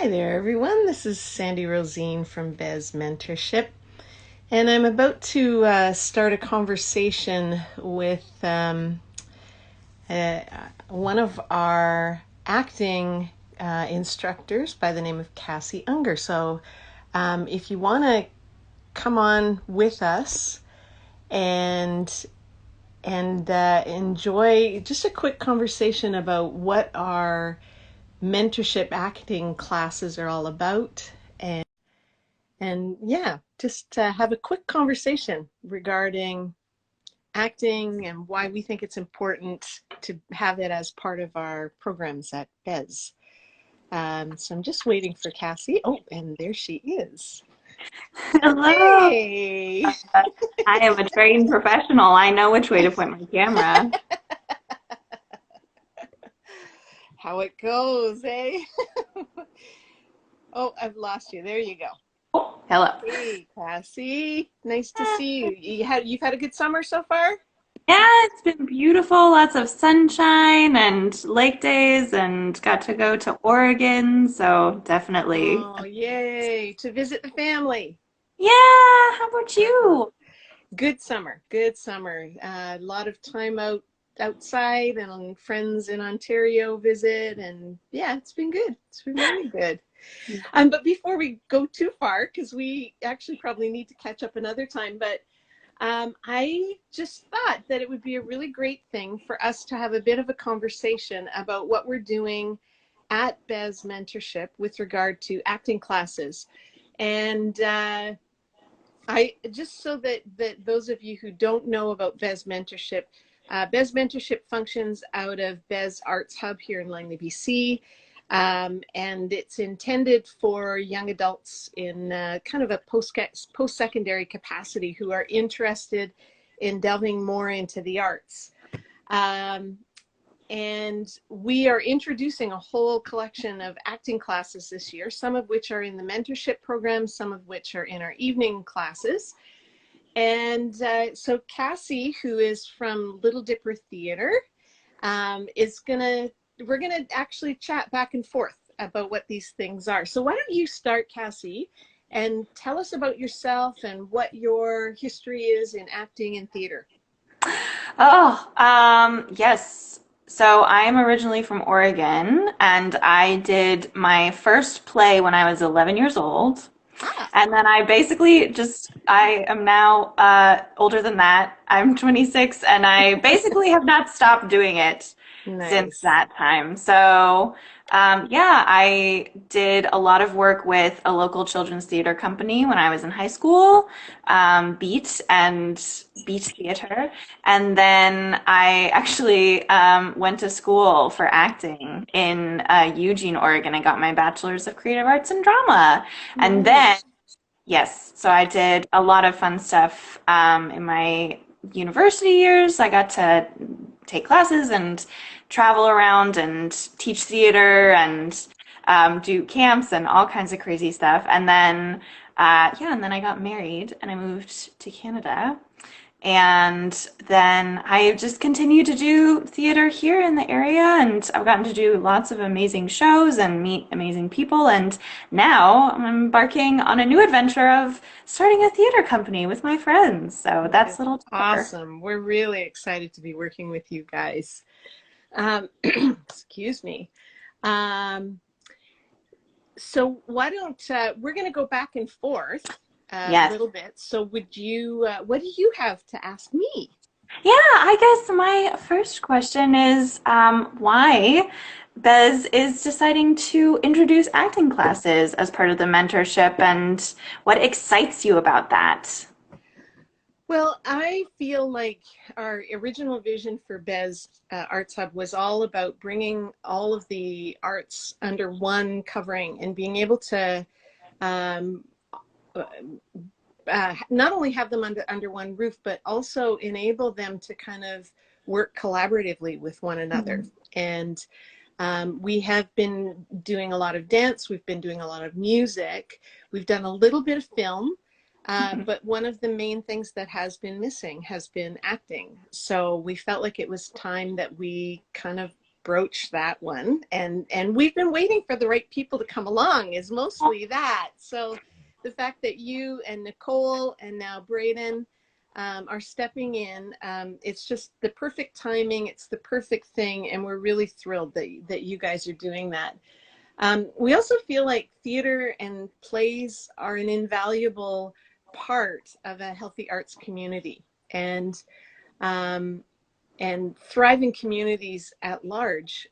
Hi there, everyone. This is Sandy Rosine from Bez Mentorship, and I'm about to start a conversation with uh, one of our acting instructors by the name of Cassie Unger. So, if you want to come on with us and enjoy just a quick conversation about what our mentorship acting classes are all about, and yeah, just have a quick conversation regarding acting and why we think it's important to have it as part of our programs at Bez. So I'm just waiting for Cassie. Oh, and there she is. Hello. Hey, I am a trained professional. I know which way to point my camera. how it goes, eh? Oh, I've lost you. There you go. Oh, hello. Hey, Cassie. Nice to see you. You've had a good summer so far? Yeah, it's been beautiful. Lots of sunshine and lake days, and got to go to Oregon. So definitely. Oh, yay, to visit the family. Yeah, how about Uh-huh. you? Good summer, good summer. A lot of time outside and friends in Ontario visit, and yeah, it's been good. It's been really good. But before we go too far, because we actually probably need to catch up another time, but I just thought that it would be a really great thing for us to have a bit of a conversation about what we're doing at Bez Mentorship with regard to acting classes. And I just so that those of you who don't know about Bez Mentorship functions out of Bez Arts Hub here in Langley, BC, and it's intended for young adults in kind of a post-secondary capacity who are interested in delving more into the arts. Um, and we are introducing a whole collection of acting classes this year, some of which are in the mentorship program, some of which are in our evening classes. And so Cassie, who is from Little Dipper Theater, is we're gonna actually chat back and forth about what these things are. So why don't you start, Cassie, and tell us about yourself and what your history is in acting and theater. Oh, yes. So I'm originally from Oregon, and I did my first play when I was 11 years old. Ah, And then I basically I am now older than that. I'm 26, and I basically have not stopped doing it since nice. that time. So, yeah, I did a lot of work with a local children's theater company when I was in high school, Beat Theater. And then I actually went to school for acting in Eugene, Oregon. I got my bachelor's of creative arts and drama. And then Nice. yes, so I did a lot of fun stuff in my university years. I got to take classes and travel around and teach theater and do camps and all kinds of crazy stuff. And then, yeah, and then I got married and I moved to Canada. And then I just continued to do theater here in the area, and I've gotten to do lots of amazing shows and meet amazing people. And now I'm embarking on a new adventure of starting a theater company with my friends. So that's Little Dipper. Awesome. We're really excited to be working with you guys. Excuse me. Um, so why don't we're going to go back and forth a Yes. little bit. So what do you have to ask me? Yeah, I guess my first question is why Bez is deciding to introduce acting classes as part of the mentorship and what excites you about that? Well, I feel like our original vision for Bez Arts Hub was all about bringing all of the arts under one covering and being able to um, not only have them under one roof, but also enable them to kind of work collaboratively with one another. Mhm. And we have been doing a lot of dance, we've been doing a lot of music, we've done a little bit of film, but one of the main things that has been missing has been acting. So we felt like it was time that we kind of broach that one. And we've been waiting for the right people to come along is mostly that. So the fact that you and Nicole and now Braden are stepping in, it's just the perfect timing. It's the perfect thing. And we're really thrilled that you guys are doing that. We also feel like theater and plays are an invaluable part of a healthy arts community. Um, and thriving communities at large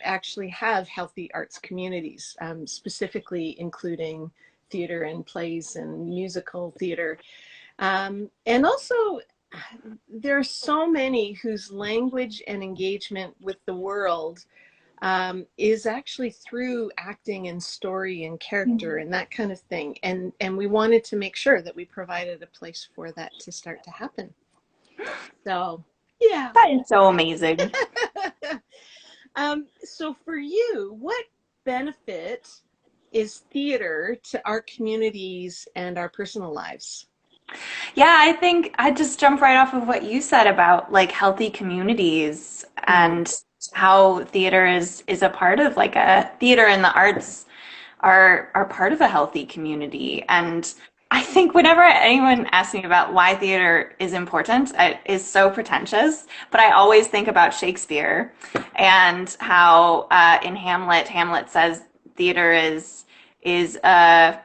actually have healthy arts communities, specifically including theater and plays and musical theater. And also, there are so many whose language and engagement with the world is actually through acting and story and character and that kind of thing. And we wanted to make sure that we provided a place for that to start to happen. So, yeah. That is so amazing. So for you, what benefit is theater to our communities and our personal lives? Yeah, I think I just jump right off of what you said about like healthy communities and how theater is a part of like a theater and the arts are part of a healthy community. And I think whenever anyone asks me about why theater is important, it is so pretentious, but I always think about Shakespeare and how in Hamlet, Hamlet says theater is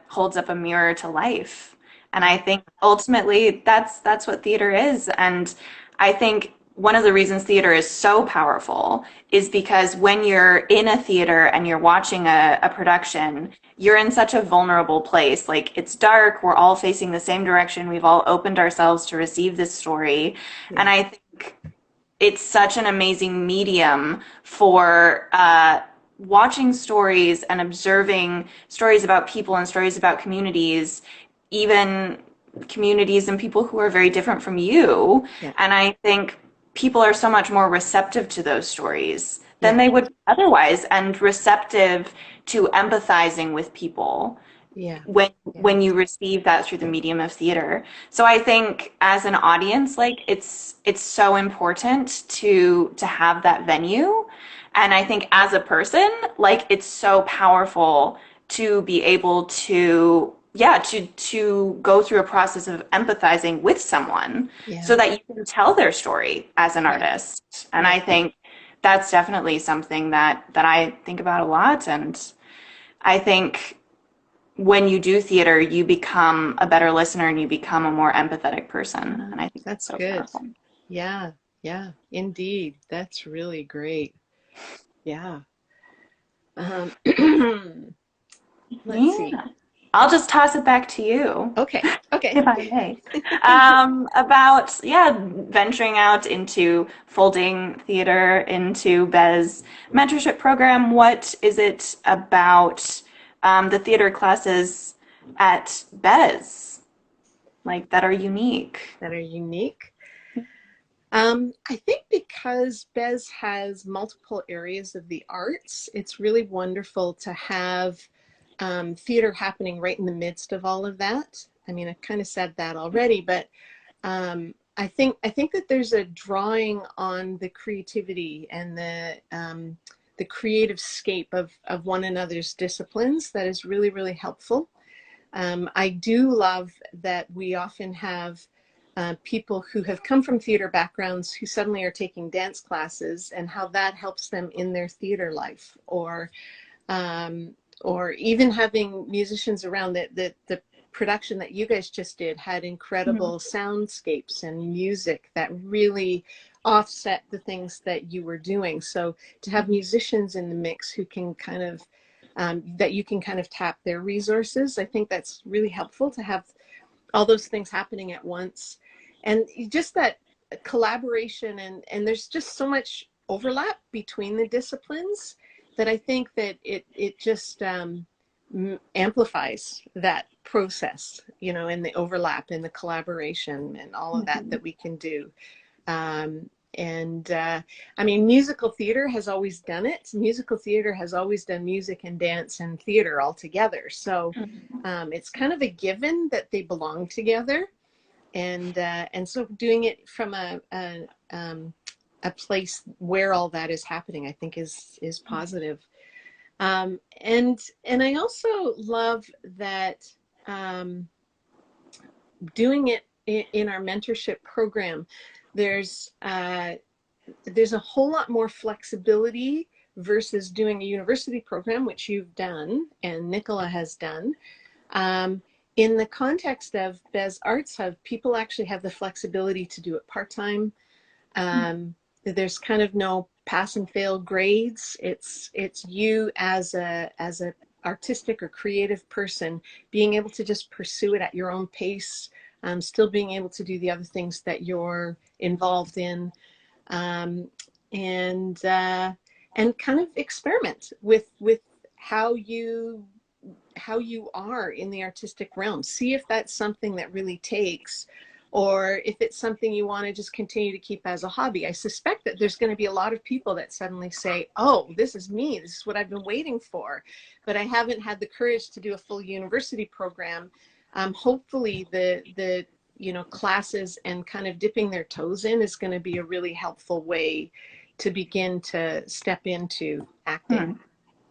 holds up a mirror to life. And I think ultimately that's what theater is. And I think one of the reasons theater is so powerful is because when you're in a theater and you're watching a production, you're in such a vulnerable place. Like it's dark, we're all facing the same direction, we've all opened ourselves to receive this story. Yeah. And I think it's such an amazing medium for watching stories and observing stories about people and stories about communities, even communities and people who are very different from you. Yeah. And I think people are so much more receptive to those stories than Yeah. they would otherwise, and receptive to empathizing with people Yeah. when you receive that through the medium of theater. So I think as an audience, like it's so important to have that venue. And I think as a person, like it's so powerful to be able to to go through a process of empathizing with someone Yeah. so that you can tell their story as an artist. And Yeah. I think that's definitely something that I think about a lot. And I think when you do theater, you become a better listener and you become a more empathetic person. And I think that's That's so good. powerful. Yeah. Yeah. Indeed. That's really great. Yeah. Um, let's see. Yeah. I'll just toss it back to you, Okay. Okay. if I may, about, venturing out into folding theater into Bez mentorship program. What is it about the theater classes at Bez, like that are unique? That are unique. I think because Bez has multiple areas of the arts, it's really wonderful to have theater happening right in the midst of all of that. I mean, I kind of said that already, but I think that there's a drawing on the creativity and the creative scape of one another's disciplines that is really, really helpful. I do love that we often have people who have come from theater backgrounds who suddenly are taking dance classes, and how that helps them in their theater life, or even having musicians around. The production that you guys just did had incredible soundscapes and music that really offset the things that you were doing. So to have musicians in the mix who can kind of that you can kind of tap their resources, I think that's really helpful to have all those things happening at once. And just that collaboration, and there's just so much overlap between the disciplines that I think that it just amplifies that process, and the overlap and the collaboration and all of that we can do. And I mean, musical theater has always done it. Musical theater has always done music and dance and theater all together. So it's kind of a given that they belong together. And so doing it from a place where all that is happening, I think is positive. And I also love that doing it in our mentorship program, there's there's a whole lot more flexibility versus doing a university program, which you've done and Nicola has done. In the context of Bez Arts Hub, people actually have the flexibility to do it part-time. There's kind of no pass and fail grades. It's you as a artistic or creative person being able to just pursue it at your own pace, still being able to do the other things that you're involved in, um, and kind of experiment with how you how you are in the artistic realm. See if that's something that really takes, or if it's something you want to just continue to keep as a hobby. I suspect that there's going to be a lot of people that suddenly say, oh, this is me. This is what I've been waiting for, but I haven't had the courage to do a full university program. Hopefully the classes and kind of dipping their toes in is going to be a really helpful way to begin to step into acting.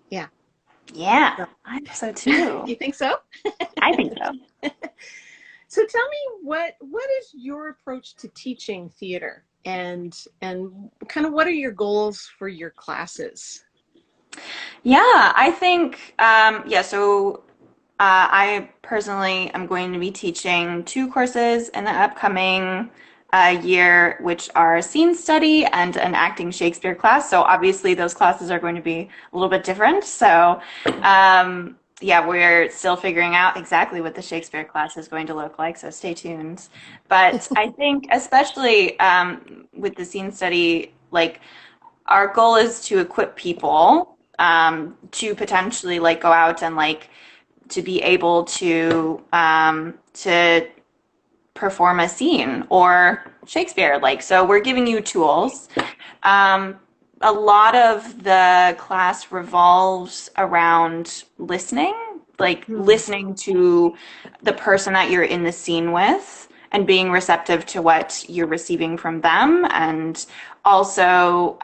Yeah. Yeah, So, I think so too. you think so? I think so. So tell me, what is your approach to teaching theater, and kind of what are your goals for your classes? Yeah, I think, so I personally am going to be teaching two courses in the upcoming year, which are scene study and an acting Shakespeare class. So obviously those classes are going to be a little bit different. So yeah, we're still figuring out exactly what the Shakespeare class is going to look like. So stay tuned. But I think especially with the scene study, like our goal is to equip people to potentially like go out and like to be able to perform a scene or Shakespeare. Like, so we're giving you tools. Um, a lot of the class revolves around listening, like Hmm. listening to the person that you're in the scene with and being receptive to what you're receiving from them. And also,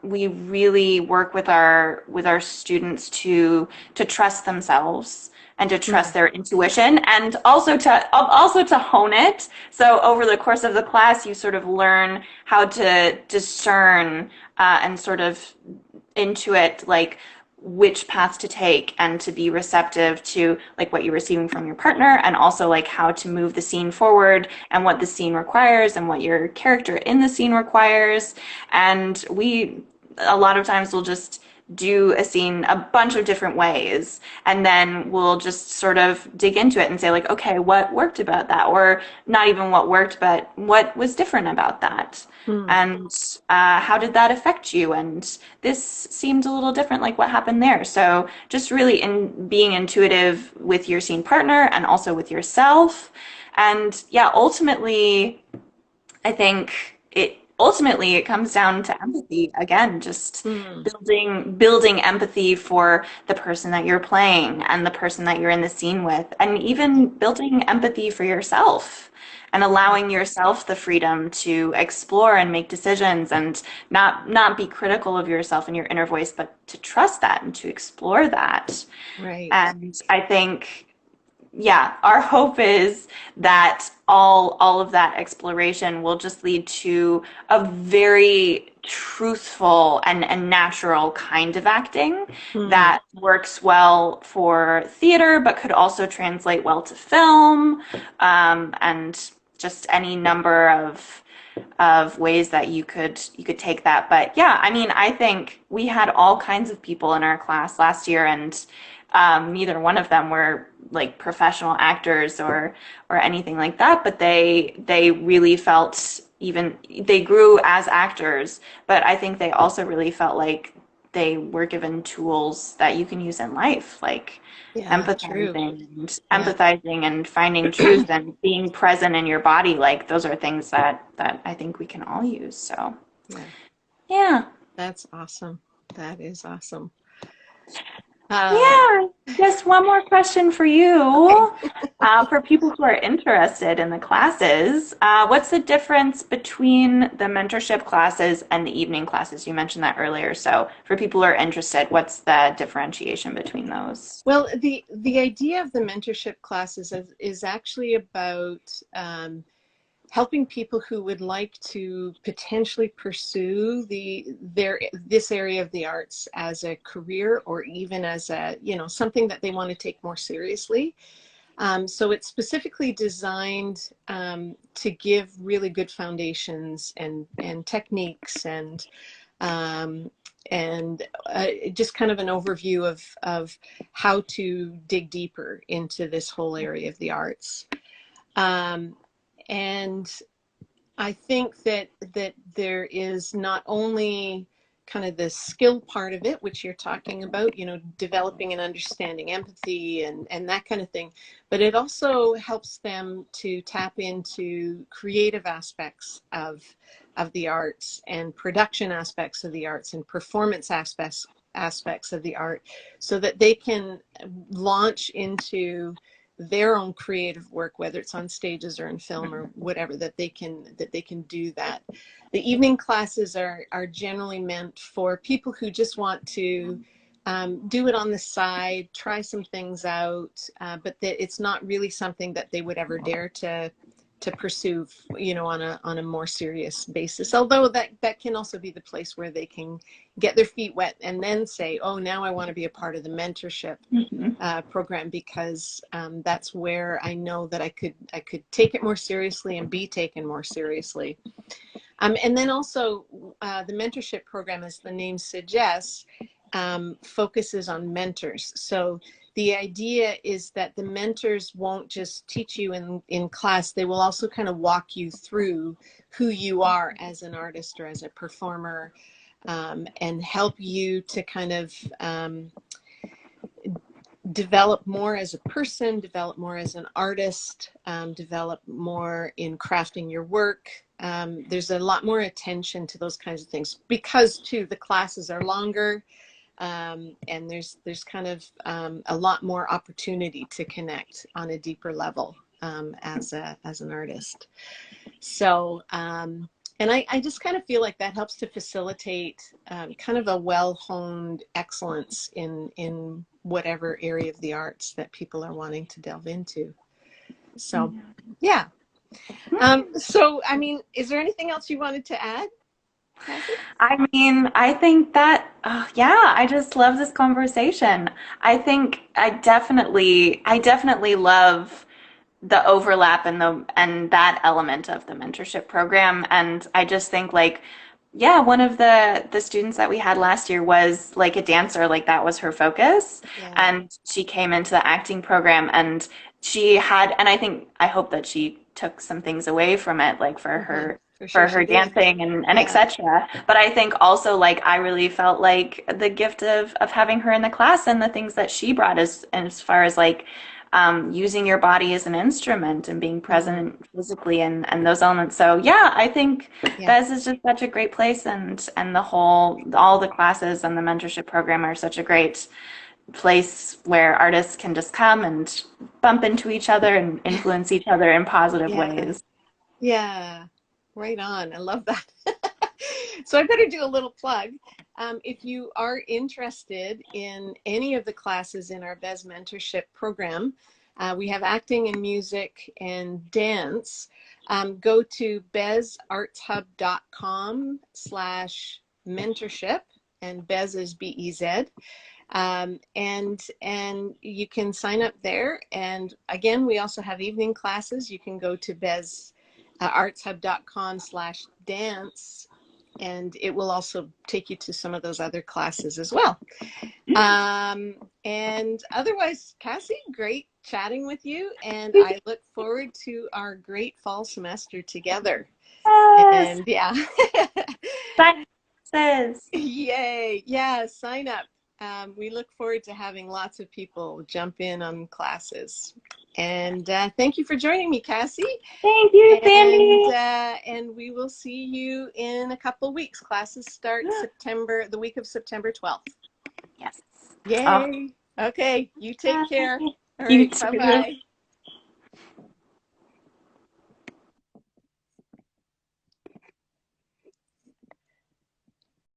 we really work with our students to trust themselves and to Hmm. trust their intuition and also to hone it. So over the course of the class, you sort of learn how to discern and sort of intuit like which paths to take and to be receptive to like what you're receiving from your partner and also like how to move the scene forward and what the scene requires and what your character in the scene requires. And we a lot of times will just do a scene a bunch of different ways and then we'll just sort of dig into it and say like, okay, what worked about that, or not even what worked but what was different about that, Hmm. and how did that affect you, and this seemed a little different, like what happened there. So just really in being intuitive with your scene partner and also with yourself. And yeah, ultimately it comes down to empathy again, just Hmm. building empathy for the person that you're playing and the person that you're in the scene with, and even building empathy for yourself and allowing yourself the freedom to explore and make decisions and not be critical of yourself and your inner voice, but to trust that and to explore that. Right. And I think, yeah, our hope is that all of that exploration will just lead to a very truthful and natural kind of acting Hmm. that works well for theater, but could also translate well to film, and just any number of ways that you could take that. But yeah, I mean, I think we had all kinds of people in our class last year, and neither one of them were like professional actors or anything like that, but they really felt, even they grew as actors, but I think they also really felt like they were given tools that you can use in life, like Yeah. True. Yeah. empathizing and finding truth and being present in your body. Like those are things that I think we can all use. So Yeah. yeah. That's awesome. That is awesome. Uh, Yeah, just one more question for okay. you. For people who are interested in the classes, what's the difference between the mentorship classes and the evening classes? You mentioned that earlier. So for people who are interested, what's the differentiation between those? Well, the idea of the mentorship classes is actually about helping people who would like to potentially pursue this area of the arts as a career, or even as a, something that they want to take more seriously. So it's specifically designed to give really good foundations and techniques um, and just kind of an overview of how to dig deeper into this whole area of the arts. Um, and I think that there is not only kind of the skill part of it, which you're talking about, developing and understanding empathy and that kind of thing, but it also helps them to tap into creative aspects of the arts and production aspects of the arts and performance aspects of the art, so that they can launch into their own creative work, whether it's on stages or in film or whatever, that they can do that. The evening classes are generally meant for people who just want to do it on the side, try some things out, but that it's not really something that they would ever dare to pursue, on a more serious basis. Although that can also be the place where they can get their feet wet and then say, oh, now I want to be a part of the mentorship Mhm. program, because that's where I know that I could take it more seriously and be taken more seriously. And then also the mentorship program, as the name suggests, focuses on mentors. So the idea is that the mentors won't just teach you in class, they will also kind of walk you through who you are as an artist or as a performer, and help you to kind of develop more as a person, develop more as an artist, develop more in crafting your work. There's a lot more attention to those kinds of things because, too, the classes are longer, and there's kind of a lot more opportunity to connect on a deeper level as an artist. So, and I just kind of feel like that helps to facilitate kind of a well-honed excellence in whatever area of the arts that people are wanting to delve into. So, yeah. So, I mean, is there anything else you wanted to add, Cassie? I mean, I think that, yeah, I just love this conversation. I definitely love the overlap and that element of the mentorship program. And I just think like, yeah, one of the students that we had last year was like a dancer, like that was her focus. Yeah. And she came into the acting program and I hope that she took some things away from it, like Hmm. For sure for she her did. dancing and Yeah. etc. But I think also like I really felt like the gift of having her in the class and the things that she brought as far as like using your body as an instrument and being Hmm. present physically and those elements. So yeah, I think Yeah. Bez is just such a great place and all the classes and the mentorship program are such a great place where artists can just come and bump into each other and influence each other in positive Yeah. ways. Yeah. Right on. I love that. So I better do a little plug. If you are interested in any of the classes in our BES mentorship program, we have acting and music and dance. Go to bezartshub.com/mentorship, and Bez is BEZ. And you can sign up there. And again, we also have evening classes. You can go to bezartshub.com/dance, and it will also take you to some of those other classes as well. And otherwise, Cassie, great chatting with you, and I look forward to our great fall semester together. Yes. And yeah. Sciences. Yay. Yeah, sign up. We look forward to having lots of people jump in on classes. And thank you for joining me, Cassie. Thank you, And Sandy. and we will see you in a couple of weeks. Classes start the week of September 12th. Yes. Oh, Yay. Okay, you take care. All You right, too. bye-bye.